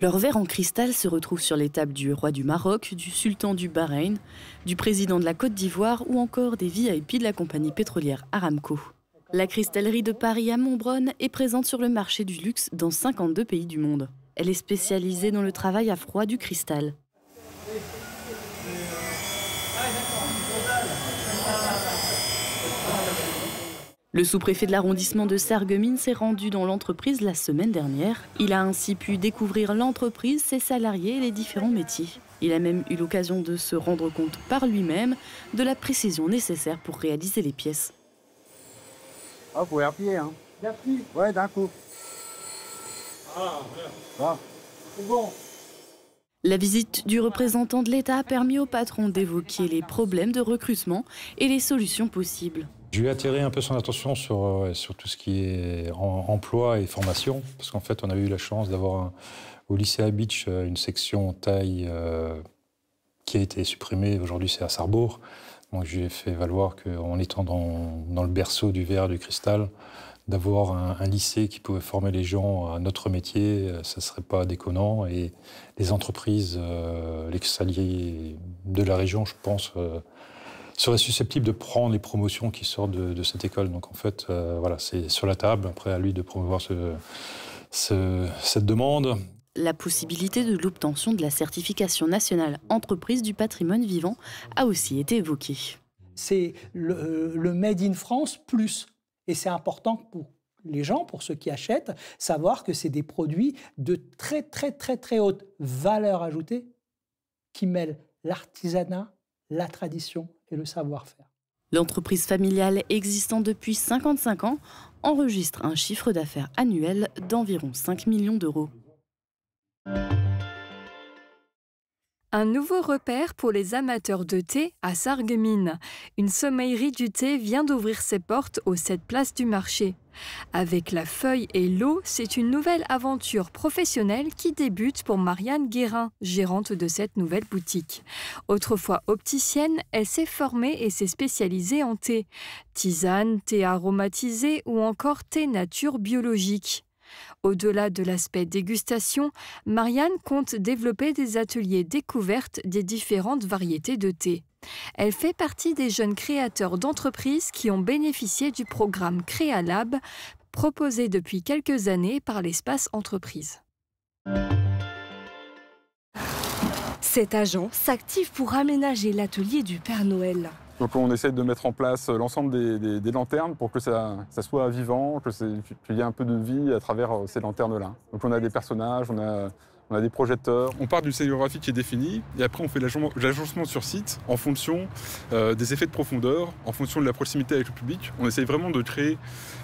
Leurs verres en cristal se retrouvent sur les tables du roi du Maroc, du sultan du Bahreïn, du président de la Côte d'Ivoire ou encore des VIP de la compagnie pétrolière Aramco. La cristallerie de Paris à Montbronne est présente sur le marché du luxe dans 52 pays du monde. Elle est spécialisée dans le travail à froid du cristal. Le sous-préfet de l'arrondissement de Sarreguemines s'est rendu dans l'entreprise la semaine dernière. Il a ainsi pu découvrir l'entreprise, ses salariés et les différents métiers. Il a même eu l'occasion de se rendre compte par lui-même de la précision nécessaire pour réaliser les pièces. Ah, vous pouvez appuyer, hein? Ouais, d'un coup. C'est bon. La visite du représentant de l'État a permis au patron d'évoquer les problèmes de recrutement et les solutions possibles. Je lui ai attiré un peu son attention sur tout ce qui est emploi et formation, parce qu'en fait, on a eu la chance d'avoir au lycée à Beach une section taille qui a été supprimée. Aujourd'hui, c'est à Sarrebourg. Donc, je lui ai fait valoir qu'en étant dans le berceau du verre, du cristal, d'avoir un lycée qui pouvait former les gens à notre métier, ça ne serait pas déconnant. Et les entreprises, les cristalliers de la région, je pense, seraient susceptibles de prendre les promotions qui sortent de cette école. Donc en fait, voilà, c'est sur la table. Après, à lui de promouvoir cette demande. La possibilité de l'obtention de la certification nationale entreprise du patrimoine vivant a aussi été évoquée. C'est le Made in France plus. Et c'est important pour les gens, pour ceux qui achètent, savoir que c'est des produits de très, très, très, très haute valeur ajoutée qui mêlent l'artisanat, la tradition et le savoir-faire. L'entreprise familiale existant depuis 55 ans enregistre un chiffre d'affaires annuel d'environ 5 millions d'euros. Un nouveau repère pour les amateurs de thé à Sarreguemines. Une sommellerie du thé vient d'ouvrir ses portes aux 7 places du marché. Avec la feuille et l'eau, c'est une nouvelle aventure professionnelle qui débute pour Marianne Guérin, gérante de cette nouvelle boutique. Autrefois opticienne, elle s'est formée et s'est spécialisée en thé. Tisane, thé aromatisé ou encore thé nature biologique. Au-delà de l'aspect dégustation, Marianne compte développer des ateliers découvertes des différentes variétés de thé. Elle fait partie des jeunes créateurs d'entreprises qui ont bénéficié du programme Créalab, proposé depuis quelques années par l'Espace Entreprise. Cet agent s'active pour aménager l'atelier du Père Noël. Donc on essaie de mettre en place l'ensemble des lanternes pour que ça soit vivant, qu'il y ait un peu de vie à travers ces lanternes-là. Donc on a des personnages, on a des projecteurs. On part d'une scénographie qui est définie et après on fait l'agencement sur site en fonction des effets de profondeur, en fonction de la proximité avec le public. On essaye vraiment de créer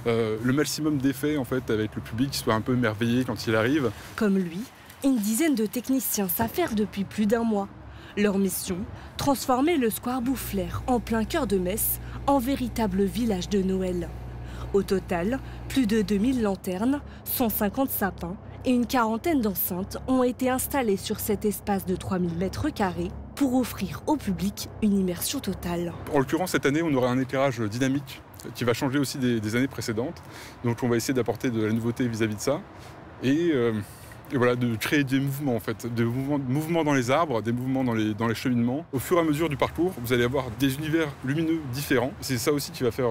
le maximum d'effets en fait, avec le public qui soit un peu émerveillé quand il arrive. Comme lui, une dizaine de techniciens s'affairent depuis plus d'1 mois. Leur mission, transformer le square Boufflers en plein cœur de Metz en véritable village de Noël. Au total, plus de 2000 lanternes, 150 sapins et une quarantaine d'enceintes ont été installées sur cet espace de 3000 m² pour offrir au public une immersion totale. En l'occurrence, cette année, on aura un éclairage dynamique qui va changer aussi des années précédentes. Donc on va essayer d'apporter de la nouveauté vis-à-vis de ça. Et voilà, de créer des mouvements en fait, des mouvements dans les arbres, des mouvements dans les cheminements. Au fur et à mesure du parcours, vous allez avoir des univers lumineux différents. C'est ça aussi qui va faire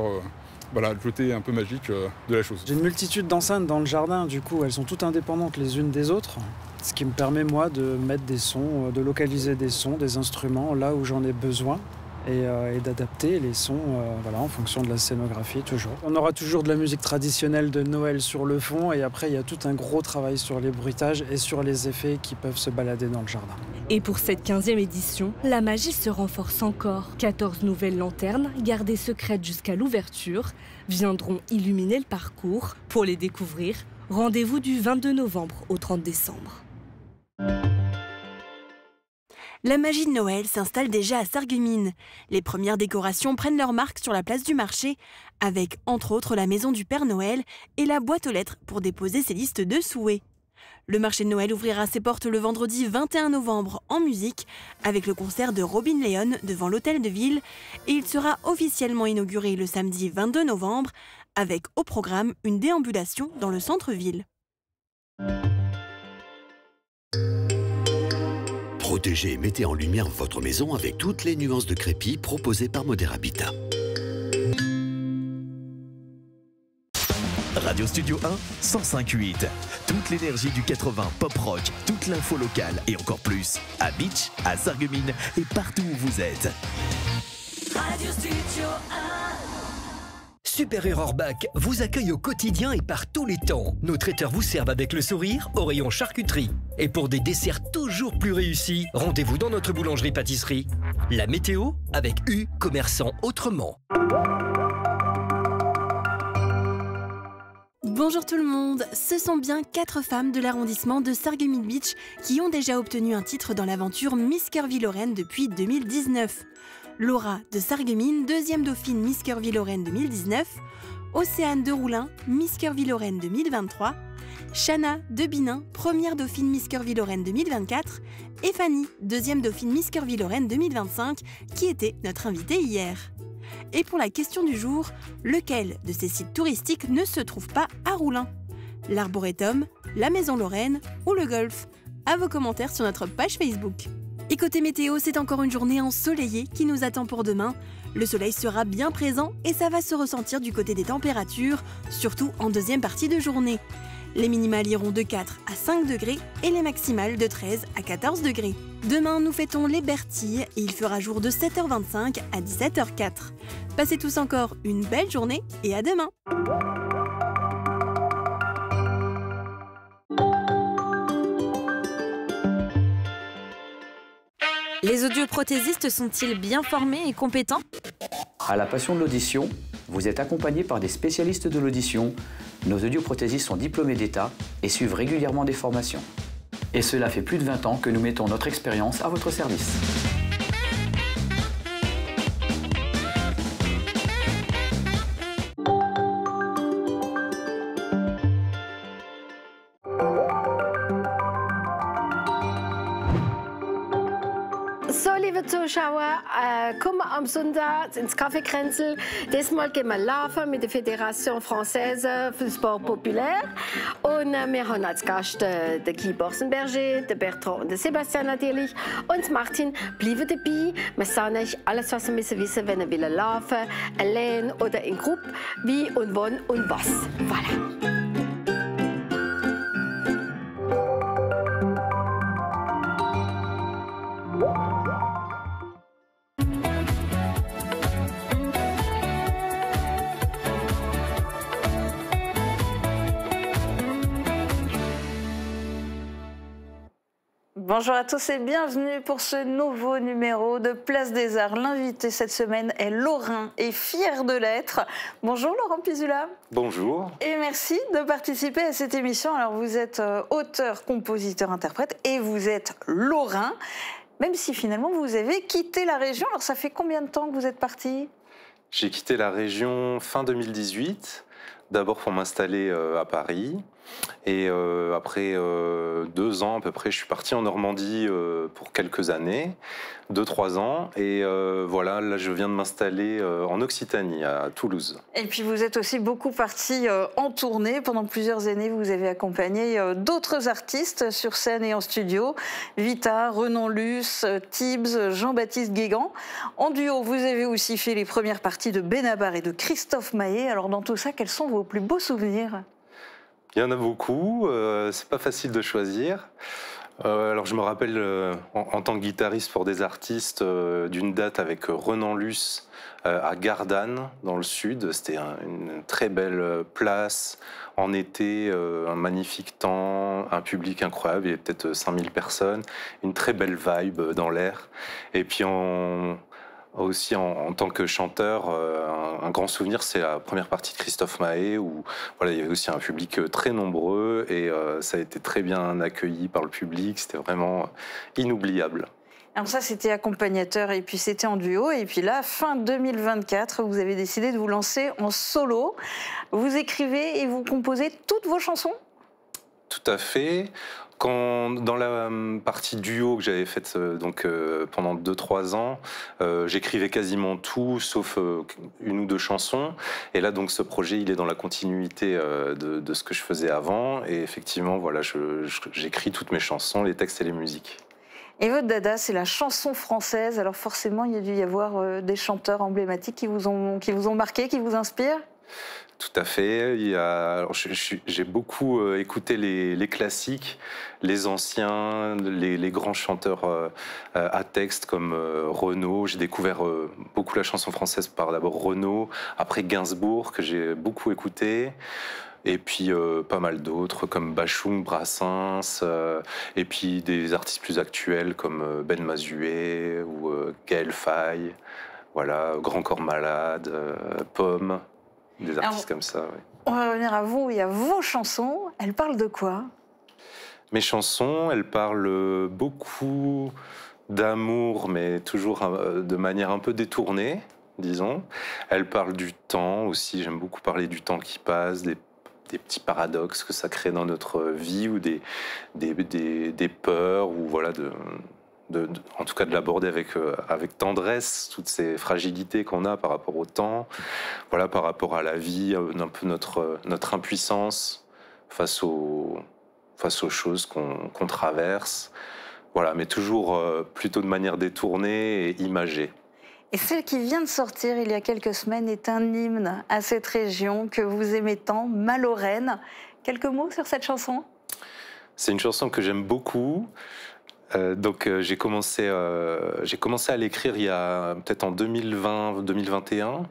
le côté un peu magique de la chose. J'ai une multitude d'enceintes dans le jardin, du coup elles sont toutes indépendantes les unes des autres, ce qui me permet moi de mettre des sons, de localiser des sons, des instruments là où j'en ai besoin. Et d'adapter les sons en fonction de la scénographie toujours. On aura toujours de la musique traditionnelle de Noël sur le fond et après il y a tout un gros travail sur les bruitages et sur les effets qui peuvent se balader dans le jardin. Et pour cette 15e édition, la magie se renforce encore. 14 nouvelles lanternes, gardées secrètes jusqu'à l'ouverture, viendront illuminer le parcours. Pour les découvrir, rendez-vous du 22 novembre au 30 décembre. La magie de Noël s'installe déjà à Sarreguemines. Les premières décorations prennent leur marque sur la place du marché, avec entre autres la maison du Père Noël et la boîte aux lettres pour déposer ses listes de souhaits. Le marché de Noël ouvrira ses portes le vendredi 21 novembre en musique, avec le concert de Robin Leon devant l'Hôtel de Ville, et il sera officiellement inauguré le samedi 22 novembre, avec au programme une déambulation dans le centre-ville. Protégez et mettez en lumière votre maison avec toutes les nuances de crépi proposées par Modèle Habitat. Radio Studio 1, 105.8. Toute l'énergie du 80 pop rock, toute l'info locale et encore plus. À Bitche, à Sarreguemines et partout où vous êtes. Radio Studio 1. Super Orbach vous accueille au quotidien et par tous les temps. Nos traiteurs vous servent avec le sourire au rayon charcuterie. Et pour des desserts toujours plus réussis, rendez-vous dans notre boulangerie-pâtisserie. La météo avec U, commerçant autrement. Bonjour tout le monde, ce sont bien 4 femmes de l'arrondissement de Sarreguemines Beach qui ont déjà obtenu un titre dans l'aventure Miss Curvy-Lorraine depuis 2019. Laura de Sarreguemines, 2e dauphine Miss Curvy-Lorraine 2019. Océane de Roulin, Miss Curvy-Lorraine 2023. Chana de Binin, 1re dauphine Miss Curvy-Lorraine 2024. Et Fanny, 2e dauphine Miss Curvy-Lorraine 2025, qui était notre invitée hier. Et pour la question du jour, lequel de ces sites touristiques ne se trouve pas à Roulin? L'Arboretum, la Maison Lorraine ou le golf? À vos commentaires sur notre page Facebook. Et côté météo, c'est encore une journée ensoleillée qui nous attend pour demain. Le soleil sera bien présent et ça va se ressentir du côté des températures, surtout en deuxième partie de journée. Les minimales iront de 4 à 5 degrés et les maximales de 13 à 14 degrés. Demain, nous fêtons les Bertilles et il fera jour de 7h25 à 17h04. Passez tous encore une belle journée et à demain! Les audioprothésistes sont-ils bien formés et compétents? À la passion de l'audition, vous êtes accompagné par des spécialistes de l'audition. Nos audioprothésistes sont diplômés d'État et suivent régulièrement des formations. Et cela fait plus de 20 ans que nous mettons notre expérience à votre service. So, liebe Zuschauer, kommen wir am Sonntag ins Café Kränzel. Diesmal gehen wir laufen mit der Fédération Française für Sport Populaire. Und wir haben als Gast den Guy Borsenberger, den Bertrand und den Sebastian natürlich. Und Martin, bleiben dabei. Wir sagen euch alles, was ihr wissen müsst, wenn ihr wollt laufen, allein oder in Gruppe, wie und wann und was. Voilà. Bonjour à tous et bienvenue pour ce nouveau numéro de Place des Arts. L'invité cette semaine est Lorrain et fier de l'être. Bonjour Laurent Pisula. Bonjour. Et merci de participer à cette émission. Alors vous êtes auteur, compositeur, interprète et vous êtes Lorrain, même si finalement vous avez quitté la région. Alors ça fait combien de temps que vous êtes parti? J'ai quitté la région fin 2018, d'abord pour m'installer à Paris. Et après 2 ans à peu près, je suis parti en Normandie pour quelques années, 2-3 ans. Et voilà, là je viens de m'installer en Occitanie, à Toulouse. Et puis vous êtes aussi beaucoup parti en tournée. Pendant plusieurs années, vous avez accompagné d'autres artistes sur scène et en studio. Vita, Renan Luce, Tibbs, Jean-Baptiste Guégan. En duo, vous avez aussi fait les premières parties de Benabar et de Christophe Maé. Alors dans tout ça, quels sont vos plus beaux souvenirs? Il y en a beaucoup, c'est pas facile de choisir. Alors je me rappelle en tant que guitariste pour des artistes d'une date avec Renan Luce à Gardanne dans le sud. C'était une très belle place en été, un magnifique temps, un public incroyable, il y avait peut-être 5000 personnes, une très belle vibe dans l'air. Et puis aussi en tant que chanteur, un grand souvenir, c'est la première partie de Christophe Maé où voilà, il y avait aussi un public très nombreux et ça a été très bien accueilli par le public, c'était vraiment inoubliable. Alors ça, c'était accompagnateur et puis c'était en duo. Et puis là, fin 2024, vous avez décidé de vous lancer en solo. Vous écrivez et vous composez toutes vos chansons ? Tout à fait. Dans la partie duo que j'avais faite pendant 2-3 ans, j'écrivais quasiment tout, sauf une ou deux chansons. Et là, donc, ce projet, il est dans la continuité de ce que je faisais avant. Et effectivement, voilà, j'écris toutes mes chansons, les textes et les musiques. Et votre dada, c'est la chanson française. Alors forcément, il y a dû y avoir des chanteurs emblématiques qui vous ont marqué, qui vous inspirent? Tout à fait. J'ai beaucoup écouté les classiques, les anciens, les grands chanteurs à texte comme Renaud. J'ai découvert beaucoup la chanson française par d'abord Renaud, après Gainsbourg, que j'ai beaucoup écouté. Et puis pas mal d'autres comme Bachung, Brassens, et puis des artistes plus actuels comme Ben Mazué ou Gaël Faye, voilà, Grand Corps Malade, Pomme, des artistes comme ça. Ouais. On va revenir à vous et à vos chansons. Elles parlent de quoi? Mes chansons, elles parlent beaucoup d'amour, mais toujours de manière un peu détournée, disons. Elles parlent du temps aussi, j'aime beaucoup parler du temps qui passe, des petits paradoxes que ça crée dans notre vie ou des peurs ou voilà en tout cas de l'aborder avec tendresse toutes ces fragilités qu'on a par rapport au temps, voilà, par rapport à la vie, un peu notre impuissance face aux choses qu'on traverse, voilà, mais toujours plutôt de manière détournée et imagée. Et celle qui vient de sortir il y a quelques semaines est un hymne à cette région que vous aimez tant, Ma Lorraine. Quelques mots sur cette chanson? C'est une chanson que j'aime beaucoup. J'ai commencé à l'écrire il y a peut-être en 2020-2021,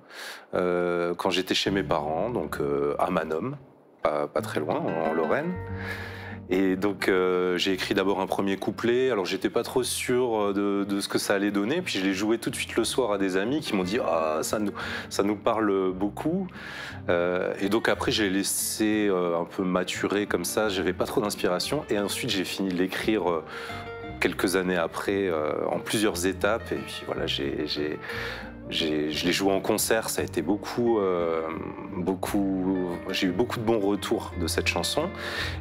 quand j'étais chez mes parents, donc à Manom, pas très loin, en Lorraine. Et donc j'ai écrit d'abord un premier couplet, alors j'étais pas trop sûr de ce que ça allait donner, puis je l'ai joué tout de suite le soir à des amis qui m'ont dit « Ah, ça nous parle beaucoup ». Et donc après j'ai laissé un peu maturer comme ça, j'avais pas trop d'inspiration, et ensuite j'ai fini de l'écrire quelques années après, en plusieurs étapes, et puis voilà, je l'ai joué en concert, ça a été j'ai eu beaucoup de bons retours de cette chanson,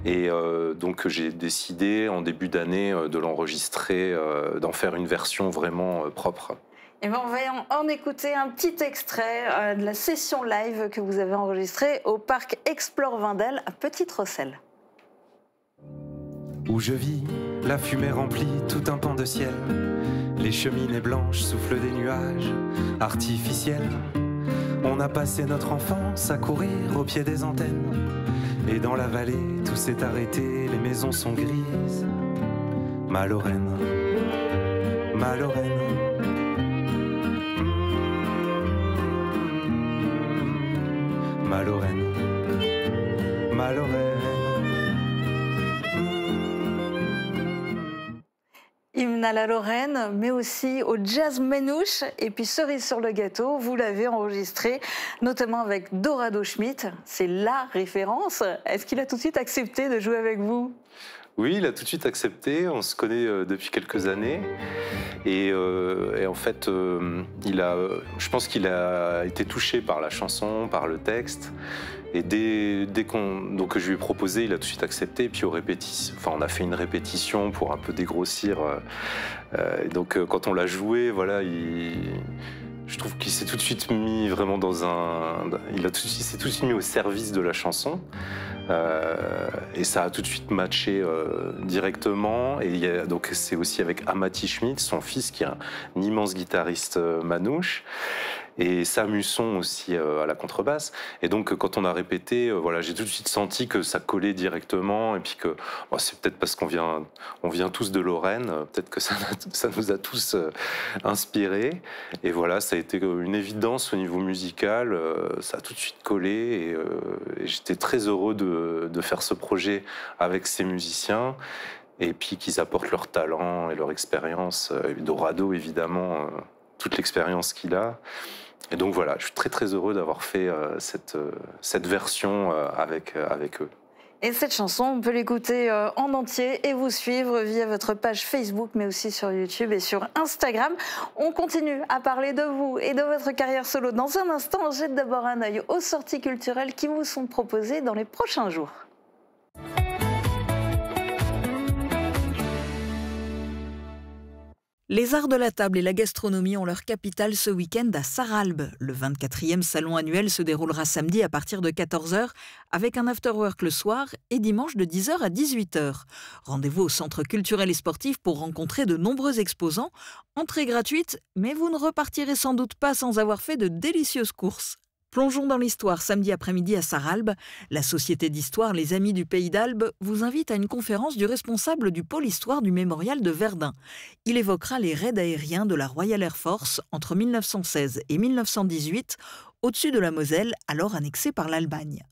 et donc j'ai décidé en début d'année de l'enregistrer, d'en faire une version vraiment propre. Et ben on va en écouter un petit extrait de la session live que vous avez enregistrée au parc Explore Vindel à Petite-Rosselle. Où je vis, la fumée remplit tout un pan de ciel. Les cheminées blanches soufflent des nuages artificiels. On a passé notre enfance à courir au pied des antennes. Et dans la vallée, tout s'est arrêté, les maisons sont grises. Ma Lorraine, ma Lorraine. Ma Lorraine, ma Lorraine. Hymne à la Lorraine, mais aussi au jazz manouche. Et puis cerise sur le gâteau, vous l'avez enregistré, notamment avec Dorado Schmidt. C'est la référence. Est-ce qu'il a tout de suite accepté de jouer avec vous? Oui, il a tout de suite accepté. On se connaît depuis quelques années. Et en fait, je pense qu'il a été touché par la chanson, par le texte. Et dès que je lui ai proposé, il a tout de suite accepté. Et puis on a fait une répétition pour un peu dégrossir. Donc quand on l'a joué, voilà, je trouve qu'il s'est tout de suite mis vraiment il s'est tout de suite mis au service de la chanson. Et ça a tout de suite matché directement. Et donc c'est aussi avec Amati Schmidt, son fils, qui est un immense guitariste manouche. Et Sam Husson aussi à la contrebasse. Et donc quand on a répété, voilà, j'ai tout de suite senti que ça collait directement, et puis que c'est peut-être parce qu'on vient tous de Lorraine, peut-être que ça nous a tous inspirés. Et voilà, ça a été une évidence au niveau musical, ça a tout de suite collé, et j'étais très heureux de faire ce projet avec ces musiciens, et puis qu'ils apportent leur talent et leur expérience. Dorado, évidemment, toute l'expérience qu'il a. Et donc voilà, je suis très très heureux d'avoir fait cette version avec eux. Et cette chanson, on peut l'écouter en entier et vous suivre via votre page Facebook, mais aussi sur YouTube et sur Instagram. On continue à parler de vous et de votre carrière solo dans un instant. On jette d'abord un œil aux sorties culturelles qui vous sont proposées dans les prochains jours. Les arts de la table et la gastronomie ont leur capitale ce week-end à Sarralbe. Le 24e salon annuel se déroulera samedi à partir de 14h avec un after-work le soir et dimanche de 10h à 18h. Rendez-vous au centre culturel et sportif pour rencontrer de nombreux exposants. Entrée gratuite, mais vous ne repartirez sans doute pas sans avoir fait de délicieuses courses. Plongeons dans l'histoire samedi après-midi à Sarralbe. La Société d'Histoire Les Amis du Pays d'Albe vous invite à une conférence du responsable du pôle Histoire du Mémorial de Verdun. Il évoquera les raids aériens de la Royal Air Force entre 1916 et 1918 au-dessus de la Moselle, alors annexée par l'Allemagne.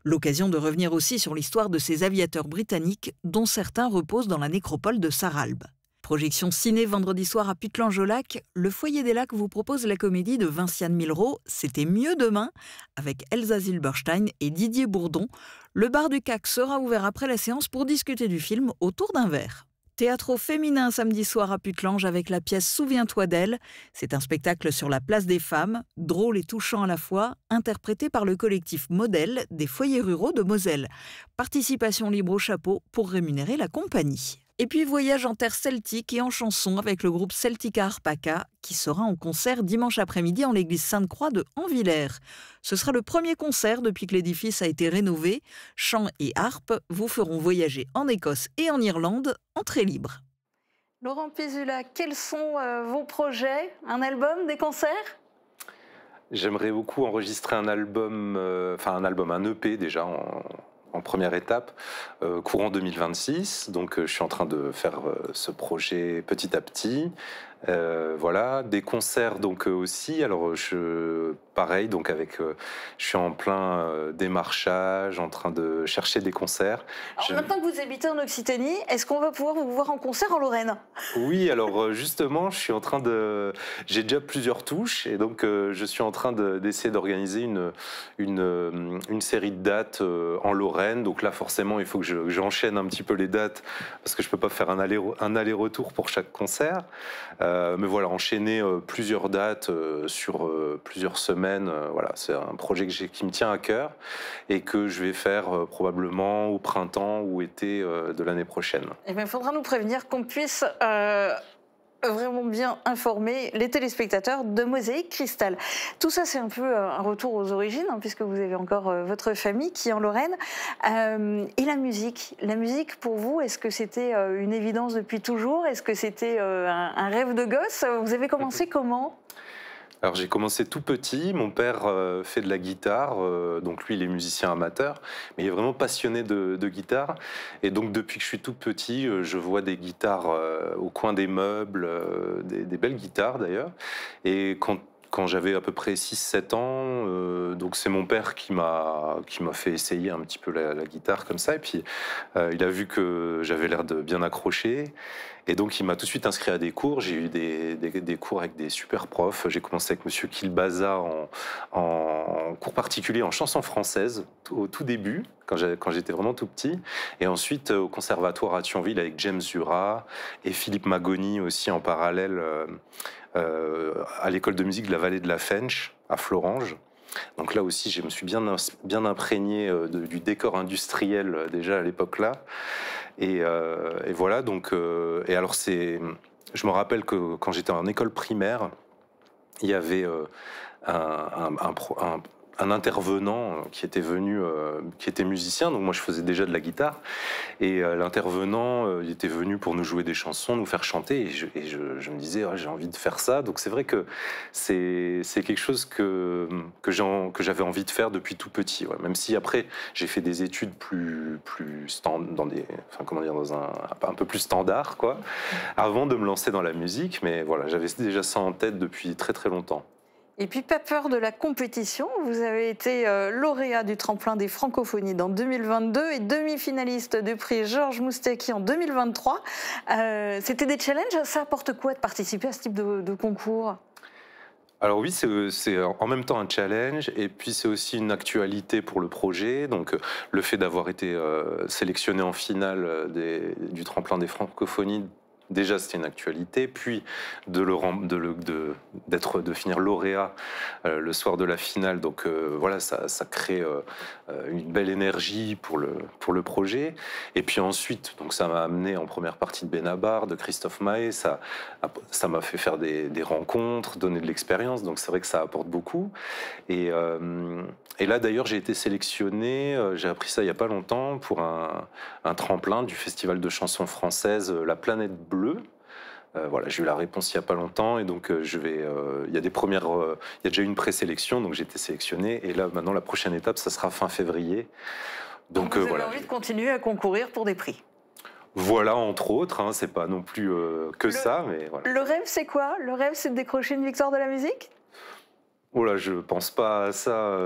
L'occasion de revenir aussi sur l'histoire de ces aviateurs britanniques dont certains reposent dans la nécropole de Sarralbe. Projection ciné vendredi soir à Putlange-au-Lac, le Foyer des Lacs vous propose la comédie de Vinciane Milraud, C'était mieux demain, avec Elsa Zilberstein et Didier Bourdon. Le bar du CAC sera ouvert après la séance pour discuter du film autour d'un verre. Théâtre féminin samedi soir à Putlange avec la pièce Souviens-toi d'elle. C'est un spectacle sur la place des femmes, drôle et touchant à la fois, interprété par le collectif Modèle des foyers ruraux de Moselle. Participation libre au chapeau pour rémunérer la compagnie. Et puis voyage en terre celtique et en chanson avec le groupe Celtica Harpaca qui sera en concert dimanche après-midi en l'église Sainte-Croix de Anvillers. Ce sera le premier concert depuis que l'édifice a été rénové. Chant et harpe vous feront voyager en Écosse et en Irlande, entrée libre. Laurent Pisula, quels sont vos projets? Un album, des concerts? J'aimerais beaucoup enregistrer un album, un EP déjà en première étape, courant 2026. Donc je suis en train de faire ce projet petit à petit. Voilà, des concerts donc aussi. Alors pareil, donc je suis en plein démarchage, en train de chercher des concerts. Alors, maintenant que vous habitez en Occitanie, est-ce qu'on va pouvoir vous voir en concert en Lorraine? Oui, alors justement, j'ai déjà plusieurs touches et donc je suis en train d'essayer d'organiser une série de dates en Lorraine. Donc là, forcément, il faut que j'enchaîne un petit peu les dates parce que je peux pas faire un aller-retour pour chaque concert. Mais voilà, enchaîner plusieurs dates sur plusieurs semaines, voilà, c'est un projet qui me tient à cœur et que je vais faire probablement au printemps ou été de l'année prochaine. Eh bien, il faudra nous prévenir qu'on puisse vraiment bien informer les téléspectateurs de Mosaïque Cristal. Tout ça, c'est un peu un retour aux origines, hein, puisque vous avez encore votre famille qui est en Lorraine. Et la musique pour vous, est-ce que c'était une évidence depuis toujours? Est-ce que c'était un rêve de gosse? Vous avez commencé comment? Alors j'ai commencé tout petit, mon père fait de la guitare, donc lui il est musicien amateur, mais il est vraiment passionné de guitare, et donc depuis que je suis tout petit, je vois des guitares au coin des meubles, des belles guitares d'ailleurs, et quand j'avais à peu près 6-7 ans, donc c'est mon père qui m'a fait essayer un petit peu la guitare comme ça, et puis il a vu que j'avais l'air de bien accrocher, et donc il m'a tout de suite inscrit à des cours. J'ai eu des cours avec des super profs. J'ai commencé avec Monsieur Kilbaza en cours particulier en chanson française au tout début, quand j'étais vraiment tout petit, et ensuite au conservatoire à Thionville avec James Jura et Philippe Magoni aussi en parallèle à l'école de musique de la Vallée de la Fench à Florange. Donc là aussi, je me suis bien imprégné du décor industriel déjà à l'époque-là. Et voilà, donc... et alors, je me rappelle que quand j'étais en école primaire, il y avait un intervenant qui était venu, qui était musicien, donc moi je faisais déjà de la guitare, et l'intervenant, il était venu pour nous jouer des chansons, nous faire chanter, et je me disais, j'ai envie de faire ça, donc c'est vrai que c'est quelque chose que j'avais envie de faire depuis tout petit, ouais. Même si après j'ai fait des études dans un peu plus standard, quoi, avant de me lancer dans la musique, mais voilà, j'avais déjà ça en tête depuis très très longtemps. Et puis, pas peur de la compétition, vous avez été lauréat du tremplin des francophonies en 2022 et demi-finaliste du prix Georges Moustaki en 2023. C'était des challenges, ça apporte quoi de participer à ce type de concours? Alors oui, c'est en même temps un challenge, et puis c'est aussi une actualité pour le projet. Donc le fait d'avoir été sélectionné en finale du tremplin des francophonies déjà c'était une actualité, puis de finir lauréat le soir de la finale. Donc voilà, ça crée une belle énergie pour le projet. Et puis ensuite, donc ça m'a amené en première partie de Benabar, de Christophe Mahé. Ça m'a fait faire des rencontres, donner de l'expérience. Donc c'est vrai que ça apporte beaucoup. Et là d'ailleurs, j'ai été sélectionné, j'ai appris ça il n'y a pas longtemps, pour un tremplin du Festival de chansons françaises La Planète Bleue. Voilà, j'ai eu la réponse il n'y a pas longtemps et donc il y a déjà eu une présélection, donc j'ai été sélectionné et là maintenant la prochaine étape ça sera fin février. Donc vous avez envie de continuer à concourir pour des prix? Voilà, entre autres, hein, c'est pas non plus ça, mais voilà. Le rêve c'est quoi? Le rêve c'est de décrocher une victoire de la musique? Oh là, je pense pas à ça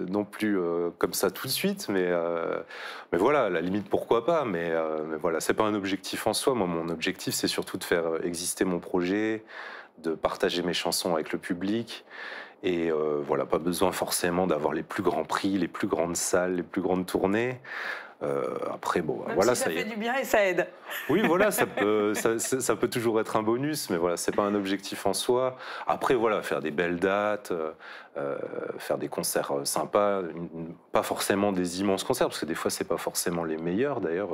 non plus comme ça tout de suite, mais voilà, à la limite pourquoi pas, mais voilà, c'est pas un objectif en soi. Moi, mon objectif, c'est surtout de faire exister mon projet, de partager mes chansons avec le public, et voilà, pas besoin forcément d'avoir les plus grands prix, les plus grandes salles, les plus grandes tournées. Après, bon, même voilà, si ça fait du bien et ça aide. Oui, voilà, ça peut toujours être un bonus, mais voilà, c'est pas un objectif en soi. Après, voilà, faire des belles dates, faire des concerts sympas, pas forcément des immenses concerts, parce que des fois, c'est pas forcément les meilleurs. D'ailleurs,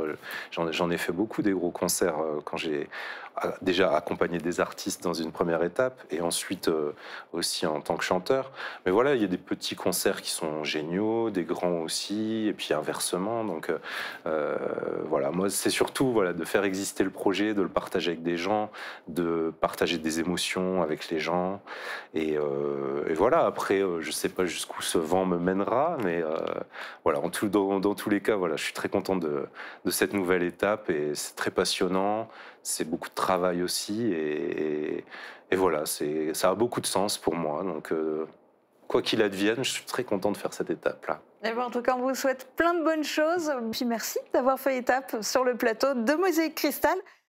j'en ai fait beaucoup des gros concerts quand j'ai déjà accompagné des artistes dans une première étape, et ensuite aussi en tant que chanteur. Mais voilà, il y a des petits concerts qui sont géniaux, des grands aussi, et puis inversement. Donc voilà, moi, c'est surtout de faire exister le projet, de le partager avec des gens, de partager des émotions avec les gens. Et voilà, après, je ne sais pas jusqu'où ce vent me mènera, mais voilà, dans tous les cas, voilà, je suis très content de cette nouvelle étape et c'est très passionnant. C'est beaucoup de travail aussi et voilà, ça a beaucoup de sens pour moi. Donc, quoi qu'il advienne, je suis très content de faire cette étape-là. Eh ben, en tout cas, on vous souhaite plein de bonnes choses. Puis merci d'avoir fait étape sur le plateau de Mosaïque Cristal.